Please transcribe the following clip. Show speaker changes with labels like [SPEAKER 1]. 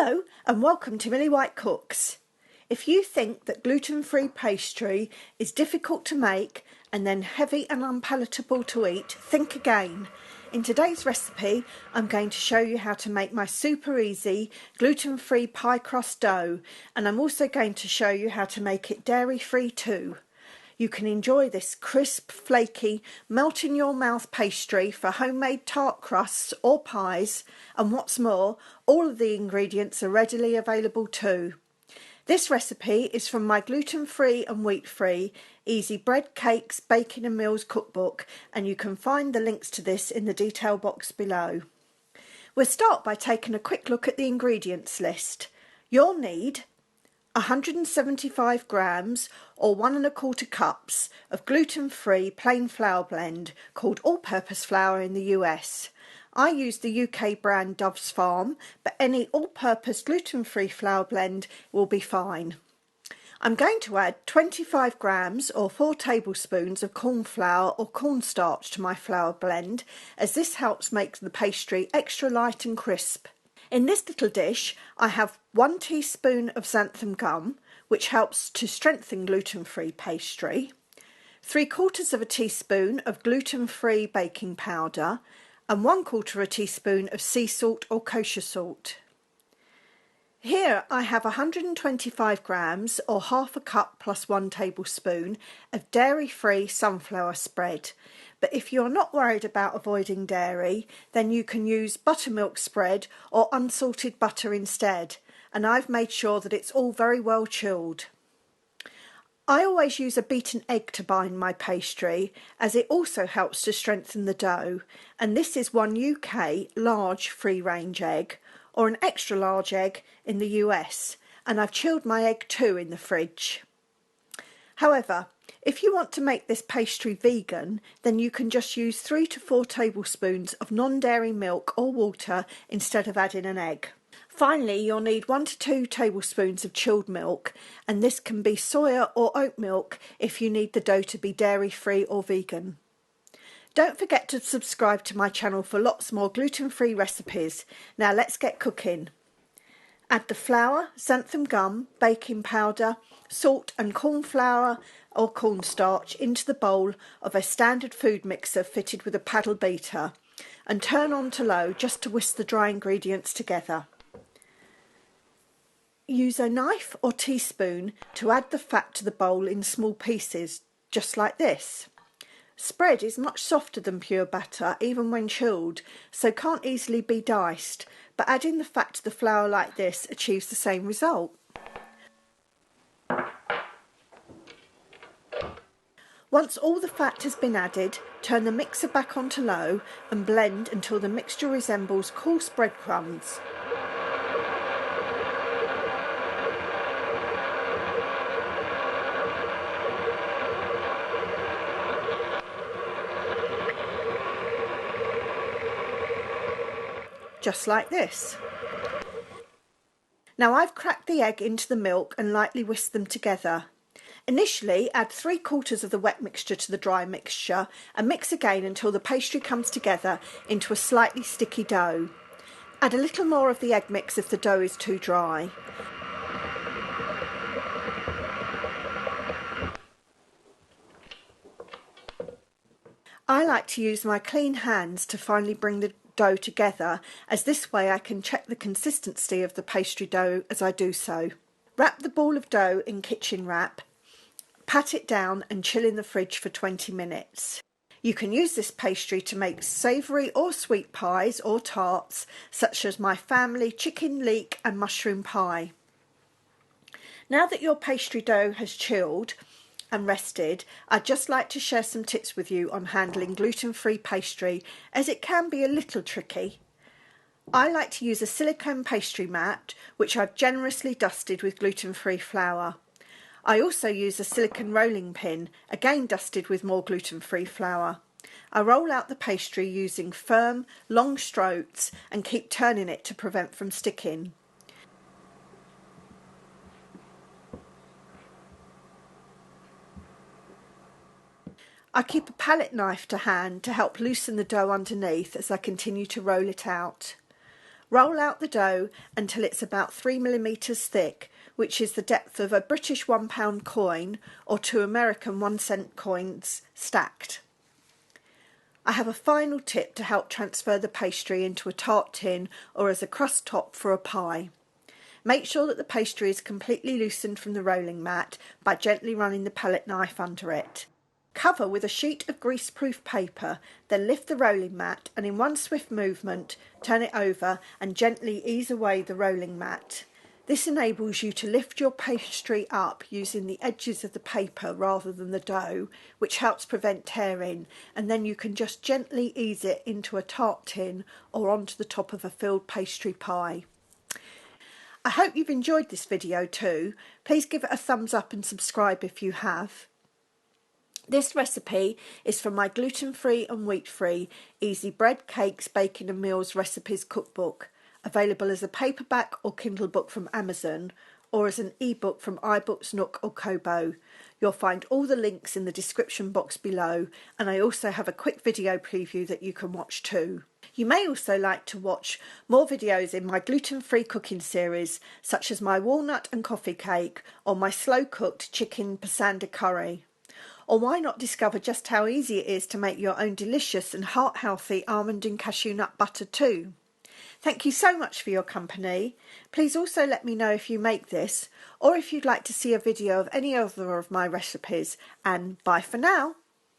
[SPEAKER 1] Hello and welcome to Millie White Cooks. If you think that gluten-free pastry is difficult to make and then heavy and unpalatable to eat, think again. In today's recipe, I'm going to show you how to make my super easy gluten-free pie crust dough, and I'm also going to show you how to make it dairy-free too. You can enjoy this crisp, flaky, melt-in-your-mouth pastry for homemade tart crusts or pies, and what's more, all of the ingredients are readily available too. This recipe is from my gluten-free and wheat-free Easy Bread, Cakes, Baking and Meals cookbook, and you can find the links to this in the detail box below. We'll start by taking a quick look at the ingredients list. You'll need 175 grams or 1 1/4 cups of gluten-free plain flour blend called all-purpose flour in the US. I use the UK brand Dove's Farm, but any all-purpose gluten-free flour blend will be fine. I'm going to add 25 grams or 4 tablespoons of corn flour or cornstarch to my flour blend, as this helps make the pastry extra light and crisp. In this little dish, I have 1 teaspoon of xanthan gum, which helps to strengthen gluten-free pastry, 3/4 teaspoon of gluten-free baking powder, and 1/4 teaspoon of sea salt or kosher salt. Here I have 125 grams or half a cup plus 1 tablespoon of dairy-free sunflower spread. But if you're not worried about avoiding dairy, then you can use buttermilk spread or unsalted butter instead, and I've made sure that it's all very well chilled. I always use a beaten egg to bind my pastry, as it also helps to strengthen the dough, and this is 1 UK large free-range egg, or an extra large egg in the US, and I've chilled my egg too in the fridge. However, if you want to make this pastry vegan, then you can just use 3 to 4 tablespoons of non-dairy milk or water instead of adding an egg. Finally, you'll need 1 to 2 tablespoons of chilled milk, and this can be soya or oat milk if you need the dough to be dairy-free or vegan. Don't forget to subscribe to my channel for lots more gluten-free recipes. Now let's get cooking. Add the flour, xanthan gum, baking powder, salt and corn flour or cornstarch into the bowl of a standard food mixer fitted with a paddle beater, and turn on to low just to whisk the dry ingredients together. Use a knife or teaspoon to add the fat to the bowl in small pieces, just like this. Spread is much softer than pure batter even when chilled, so can't easily be diced, but adding the fat to the flour like this achieves the same result. Once all the fat has been added, turn the mixer back onto low and blend until the mixture resembles coarse breadcrumbs. Just like this. Now I've cracked the egg into the milk and lightly whisked them together. Initially, add 3/4 of the wet mixture to the dry mixture and mix again until the pastry comes together into a slightly sticky dough. Add a little more of the egg mix if the dough is too dry. I like to use my clean hands to finally bring the dough together, as this way I can check the consistency of the pastry dough as I do so. Wrap the ball of dough in kitchen wrap, pat it down and chill in the fridge for 20 minutes. You can use this pastry to make savoury or sweet pies or tarts, such as my family chicken, leek and mushroom pie. Now that your pastry dough has chilled and rested, I'd just like to share some tips with you on handling gluten-free pastry, as it can be a little tricky. I like to use a silicone pastry mat, which I've generously dusted with gluten-free flour. I also use a silicone rolling pin, again dusted with more gluten-free flour. I roll out the pastry using firm, long strokes and keep turning it to prevent from sticking. I keep a palette knife to hand to help loosen the dough underneath as I continue to roll it out. Roll out the dough until it's about 3mm thick, which is the depth of a British £1 coin or 2 American 1-cent coins stacked. I have a final tip to help transfer the pastry into a tart tin or as a crust top for a pie. Make sure that the pastry is completely loosened from the rolling mat by gently running the palette knife under it. Cover with a sheet of greaseproof paper, then lift the rolling mat and in one swift movement turn it over and gently ease away the rolling mat. This enables you to lift your pastry up using the edges of the paper rather than the dough, which helps prevent tearing, and then you can just gently ease it into a tart tin or onto the top of a filled pastry pie. I hope you've enjoyed this video too. Please give it a thumbs up and subscribe if you have. This recipe is from my gluten-free and wheat-free Easy Bread, Cakes, Baking and Meals Recipes Cookbook, available as a paperback or Kindle book from Amazon or as an ebook from iBooks, Nook or Kobo. You'll find all the links in the description box below, and I also have a quick video preview that you can watch too. You may also like to watch more videos in my gluten-free cooking series, such as my walnut and coffee cake or my slow-cooked chicken pasanda curry. Or why not discover just how easy it is to make your own delicious and heart-healthy almond and cashew nut butter too. Thank you so much for your company. Please also let me know if you make this or if you'd like to see a video of any other of my recipes, and bye for now.